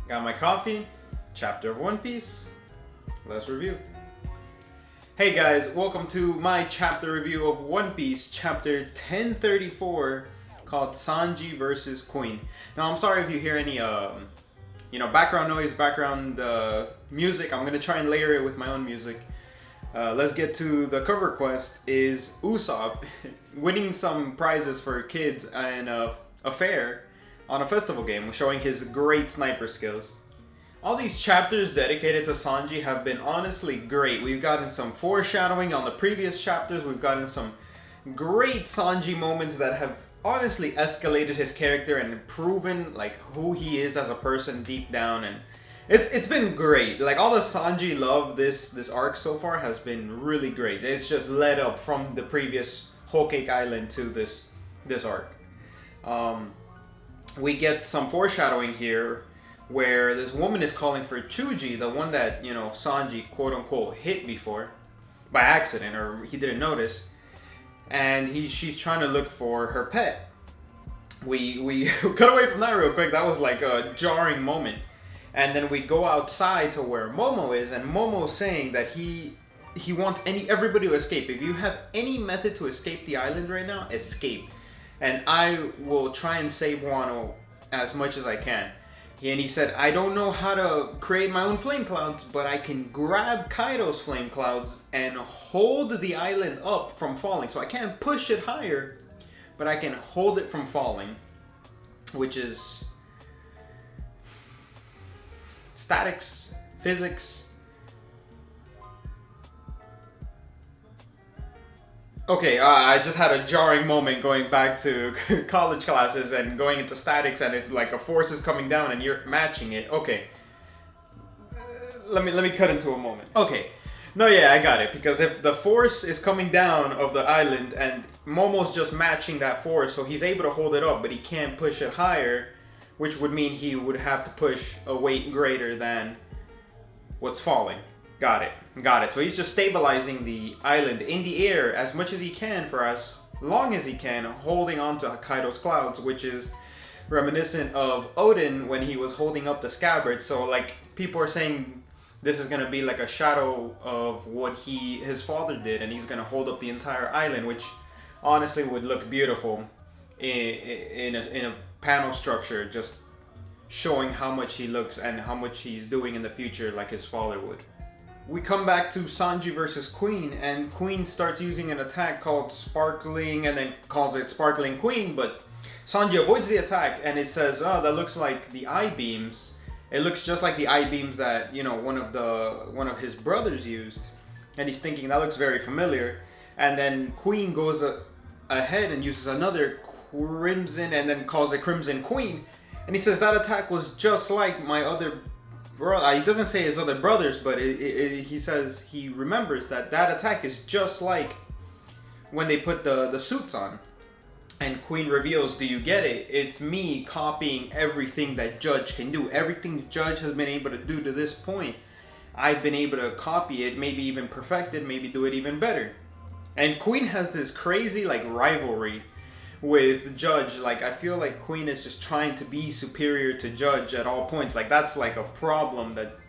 Got my coffee, chapter of One Piece. Let's review. Hey guys, welcome to my chapter review of One Piece, chapter 1034, called Sanji versus Queen. Now, I'm sorry if you hear any, background noise, background music. I'm gonna try and layer it with my own music. Let's get to the cover quest. Is Usopp winning some prizes for kids and a fair on a festival game, showing his great sniper skills. All these chapters dedicated to Sanji have been honestly great. We've gotten some foreshadowing on the previous chapters. We've gotten some great Sanji moments that have honestly escalated his character and proven like who he is as a person deep down, and it's been great. Like all the Sanji love this arc so far has been really great. It's just led up from the previous Whole Cake Island to this arc. We get some foreshadowing here where this woman is calling for Chuji, the one that, Sanji quote unquote hit before by accident, or he didn't notice. And she's trying to look for her pet. We cut away from that real quick. That was like a jarring moment. And then we go outside to where Momo is, and Momo's saying that he wants everybody to escape. If you have any method to escape the island right now, escape. And I will try and save Wano as much as I can. And he said, I don't know how to create my own flame clouds, but I can grab Kaido's flame clouds and hold the island up from falling. So I can't push it higher, but I can hold it from falling, which is statics, physics. Okay, I just had a jarring moment going back to college classes and going into statics, and if like a force is coming down and you're matching it. Okay, let me cut into a moment. Okay, no, yeah, I got it, because if the force is coming down of the island and Momo's just matching that force, so he's able to hold it up, but he can't push it higher, which would mean he would have to push a weight greater than what's falling. Got it. So he's just stabilizing the island in the air as much as he can for as long as he can, holding on to Kaido's clouds, which is reminiscent of Odin when he was holding up the scabbard. So like people are saying this is gonna be like a shadow of what his father did, and he's gonna hold up the entire island, which honestly would look beautiful in a panel structure, just showing how much he looks and how much he's doing in the future like his father would. We come back to Sanji versus Queen, and Queen starts using an attack called Sparkling, and then calls it Sparkling Queen, but Sanji avoids the attack, and it says, oh, that looks like the eye beams. It looks just like the eye beams that, one of his brothers used. And he's thinking, that looks very familiar. And then Queen goes ahead and uses another Crimson, and then calls it Crimson Queen. And he says, that attack was just like my other brother. He doesn't say his other brothers, but he says he remembers that attack is just like when they put the suits on. And Queen reveals, do you get it? It's me copying everything that Judge can do. Everything Judge has been able to do to this point, I've been able to copy it, maybe even perfect it, maybe do it even better. And Queen has this crazy rivalry with Judge. Like, I feel like Queen is just trying to be superior to Judge at all points. Like, that's like a problem that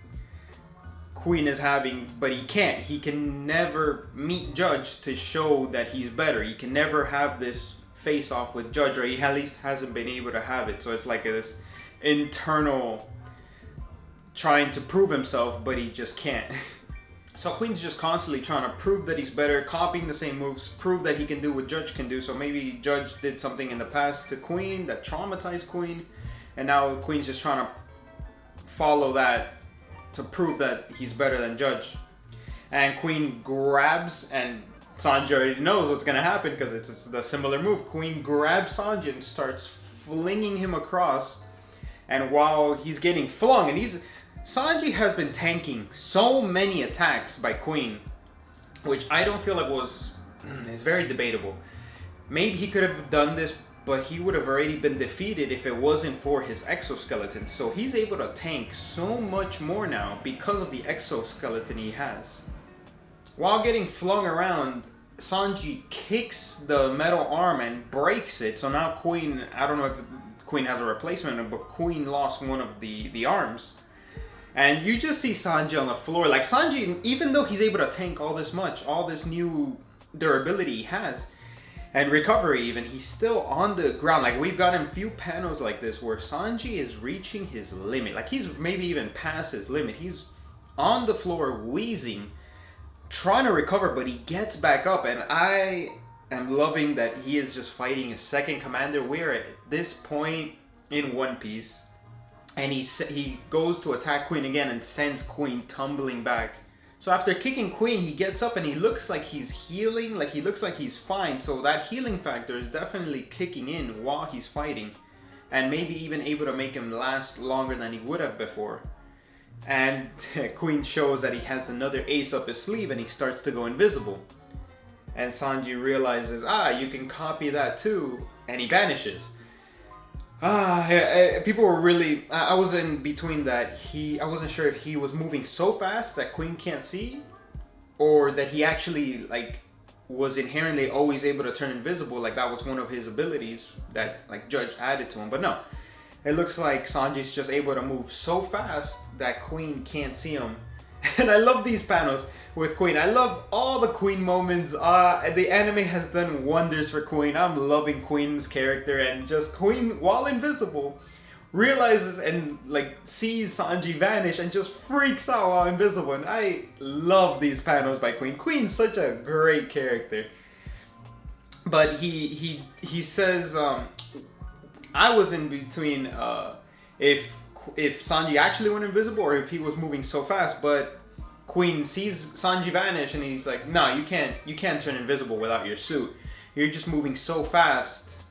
Queen is having, but he can't. He can never meet Judge to show that he's better. He can never have this face off with Judge, or he at least hasn't been able to have it. So it's like this internal trying to prove himself, but he just can't. So Queen's just constantly trying to prove that he's better, copying the same moves, prove that he can do what Judge can do. So maybe Judge did something in the past to Queen that traumatized Queen, and now Queen's just trying to follow that to prove that he's better than Judge. And Queen grabs, and Sanji already knows what's going to happen because it's the similar move. Queen grabs Sanji and starts flinging him across, and while he's getting flung, and Sanji has been tanking so many attacks by Queen, which I don't feel like is very debatable. Maybe he could have done this, but he would have already been defeated if it wasn't for his exoskeleton. So he's able to tank so much more now because of the exoskeleton he has. While getting flung around, Sanji kicks the metal arm and breaks it. So now Queen, I don't know if Queen has a replacement, but Queen lost one of the arms. And you just see Sanji on the floor. Like, Sanji, even though he's able to tank all this much, all this new durability he has, and recovery even, he's still on the ground. Like, we've gotten a few panels like this where Sanji is reaching his limit. Like, he's maybe even past his limit. He's on the floor wheezing, trying to recover, but he gets back up. And I am loving that he is just fighting a second commander. We're at this point in One Piece. And he goes to attack Queen again and sends Queen tumbling back. So after kicking Queen, he gets up and he looks like he's healing, like he looks like he's fine. So that healing factor is definitely kicking in while he's fighting. And maybe even able to make him last longer than he would have before. And Queen shows that he has another ace up his sleeve and he starts to go invisible. And Sanji realizes, you can copy that too. And he vanishes. People were really. I was in between that. I wasn't sure if he was moving so fast that Queen can't see, or that he actually was inherently always able to turn invisible. Like that was one of his abilities that Judge added to him. But no, it looks like Sanji's just able to move so fast that Queen can't see him. And I love these panels with Queen. I love all the Queen moments. The anime has done wonders for Queen. I'm loving Queen's character, and just Queen, while invisible, realizes and sees Sanji vanish and just freaks out while invisible. And I love these panels by Queen. Queen's such a great character. But he says, I was in between if Sanji actually went invisible or if he was moving so fast, but Queen sees Sanji vanish and he's like, no, you can't turn invisible without your suit. You're just moving so fast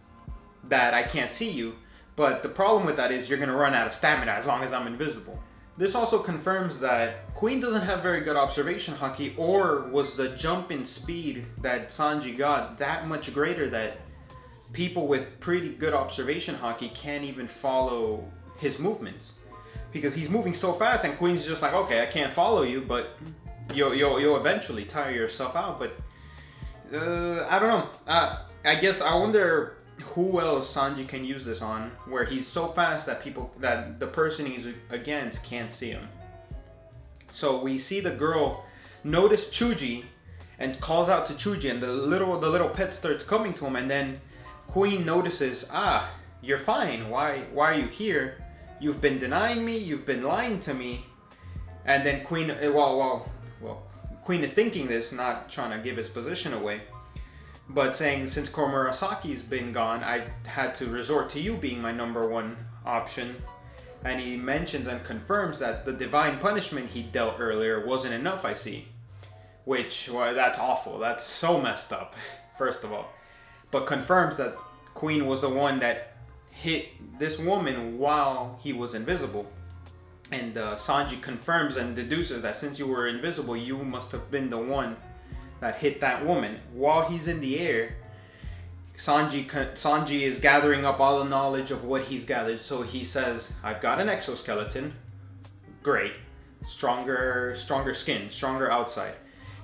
that I can't see you. But the problem with that is you're gonna run out of stamina as long as I'm invisible. This also confirms that Queen doesn't have very good observation haki, or was the jump in speed that Sanji got that much greater that people with pretty good observation haki can't even follow his movements, because he's moving so fast and Queen's just like, okay, I can't follow you, but you'll eventually tire yourself out. But I don't know. I guess I wonder who else Sanji can use this on, where he's so fast that the person he's against can't see him. So we see the girl notice Chuji and calls out to Chuji, and the little pet starts coming to him, and then Queen notices, you're fine. Why are you here? You've been denying me. You've been lying to me. And then Queen, Queen is thinking this, not trying to give his position away, but saying, since Komurasaki's been gone, I had to resort to you being my number one option. And he mentions and confirms that the divine punishment he dealt earlier wasn't enough, I see. Which, that's awful. That's so messed up, first of all. But confirms that Queen was the one that hit this woman while he was invisible. And Sanji confirms and deduces that since you were invisible, you must have been the one that hit that woman. While he's in the air, Sanji is gathering up all the knowledge of what he's gathered. So he says, I've got an exoskeleton. Great. Stronger skin, stronger outside.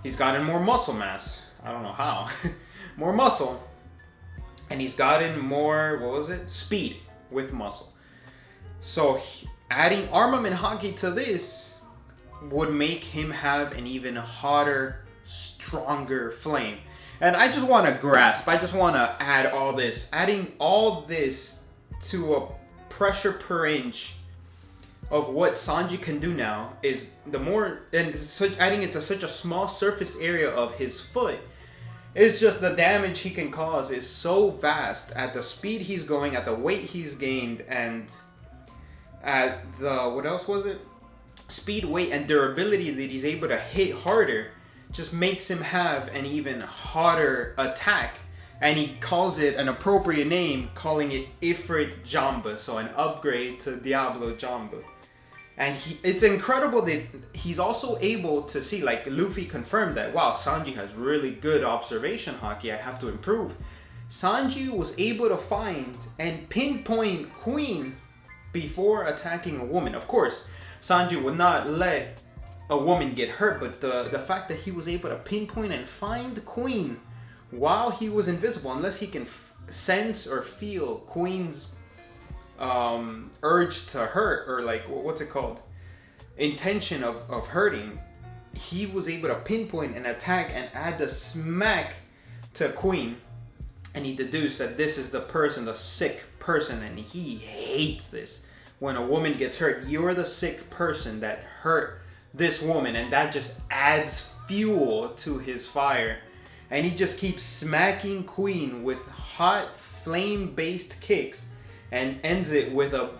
He's gotten more muscle mass. I don't know how. More muscle. And he's gotten more, speed with muscle. So adding armament haki to this would make him have an even hotter, stronger flame. And I just want to grasp, I just want to add all this. Adding all this to a pressure per inch of what Sanji can do now is adding it to such a small surface area of his foot. It's just the damage he can cause is so vast at the speed he's going, at the weight he's gained, and at the, speed, weight, and durability that he's able to hit harder just makes him have an even harder attack. And he calls it an appropriate name, calling it Ifrit Jamba, so an upgrade to Diablo Jamba. And it's incredible that he's also able to see, like Luffy confirmed that, wow, Sanji has really good observation haki, I have to improve. Sanji was able to find and pinpoint Queen before attacking a woman. Of course, Sanji would not let a woman get hurt, but the fact that he was able to pinpoint and find Queen while he was invisible, unless he can sense or feel Queen's urge to hurt, or like, what's it called? Intention of hurting, he was able to pinpoint an attack and add the smack to Queen. And he deduced that this is the person, the sick person, and he hates this. When a woman gets hurt, you're the sick person that hurt this woman, and that just adds fuel to his fire. And he just keeps smacking Queen with hot flame-based kicks and ends it with a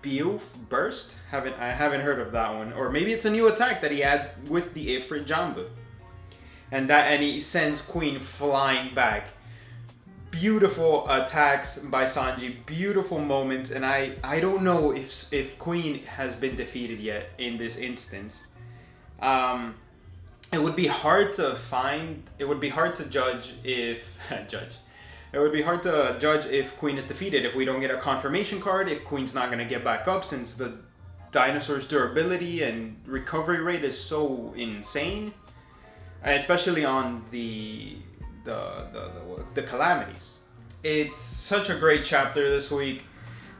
Biouf burst. I haven't heard of that one. Or maybe it's a new attack that he had with the Ifrit Jambu. And he sends Queen flying back. Beautiful attacks by Sanji, beautiful moments, and I don't know if Queen has been defeated yet in this instance. It would be hard to judge if It would be hard to judge if Queen is defeated if we don't get a confirmation card, if Queen's not going to get back up, since the dinosaur's durability and recovery rate is so insane, especially on the calamities. It's such a great chapter this week.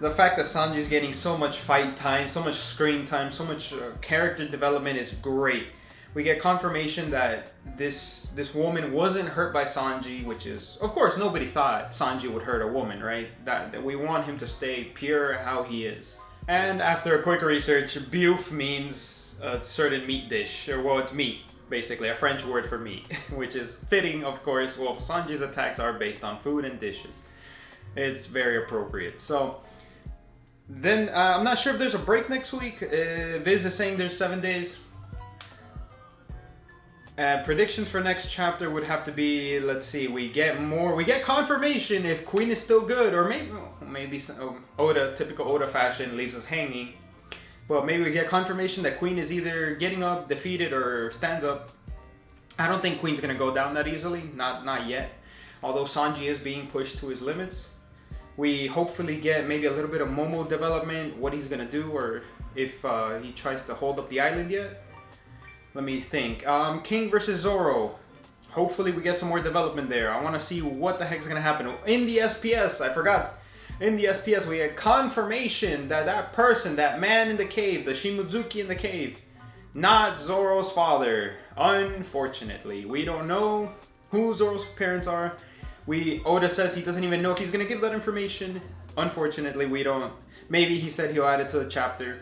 The fact that Sanji's getting so much fight time, so much screen time, so much character development is great. We get confirmation that this woman wasn't hurt by Sanji, which is, of course, nobody thought Sanji would hurt a woman, right? That we want him to stay pure how he is. And after a quick research, Biouf means a certain meat dish, or well, it's meat. Basically, a French word for meat, which is fitting, of course. Well, Sanji's attacks are based on food and dishes. It's very appropriate. So, then, I'm not sure if there's a break next week. Viz is saying there's 7 days. Predictions for next chapter would have to be, let's see, we get confirmation if Queen is still good, or maybe Oda, typical Oda fashion, leaves us hanging. But maybe we get confirmation that Queen is either getting up, defeated, or stands up. I don't think Queen's going to go down that easily. Not yet. Although Sanji is being pushed to his limits. We hopefully get maybe a little bit of Momo development, what he's going to do, or if he tries to hold up the island yet. Let me think. King versus Zoro. Hopefully we get some more development there. I want to see what the heck is going to happen. In the SPS, I forgot. In the SPS, we had confirmation that that person, that man in the cave, the Shimozuki in the cave, not Zoro's father. Unfortunately, we don't know who Zoro's parents are. Oda says he doesn't even know if he's going to give that information. Unfortunately, we don't. Maybe he said he'll add it to the chapter.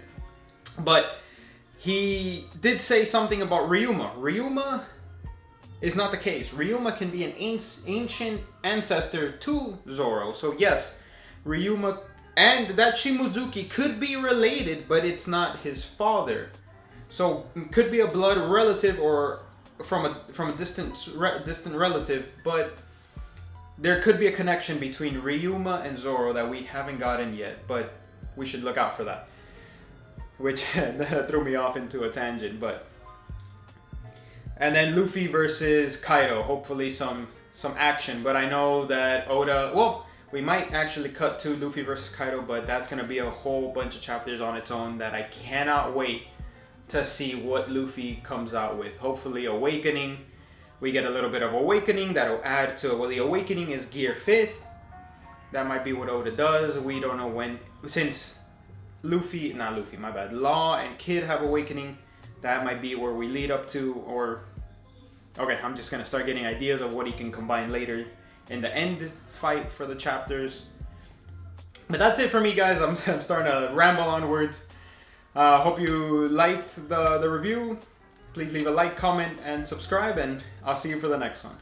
But he did say something about Ryuma. Ryuma is not the case. Ryuma can be an ancient ancestor to Zoro. So yes, Ryuma and that Shimozuki could be related, but it's not his father. So could be a blood relative or from a distant relative, but there could be a connection between Ryuma and Zoro that we haven't gotten yet, but we should look out for that. Which threw me off into a tangent, but... And then Luffy versus Kaido. Hopefully some action, but I know that Oda... Well, we might actually cut to Luffy versus Kaido, but that's going to be a whole bunch of chapters on its own that I cannot wait to see what Luffy comes out with. Hopefully Awakening. We get a little bit of Awakening that'll add to... Well, the Awakening is Gear 5th. That might be what Oda does. We don't know when... Since... Law and Kid have Awakening. That might be where we lead up to, or... Okay, I'm just going to start getting ideas of what he can combine later in the end fight for the chapters. But that's it for me, guys. I'm starting to ramble onwards. Hope you liked the review. Please leave a like, comment, and subscribe, and I'll see you for the next one.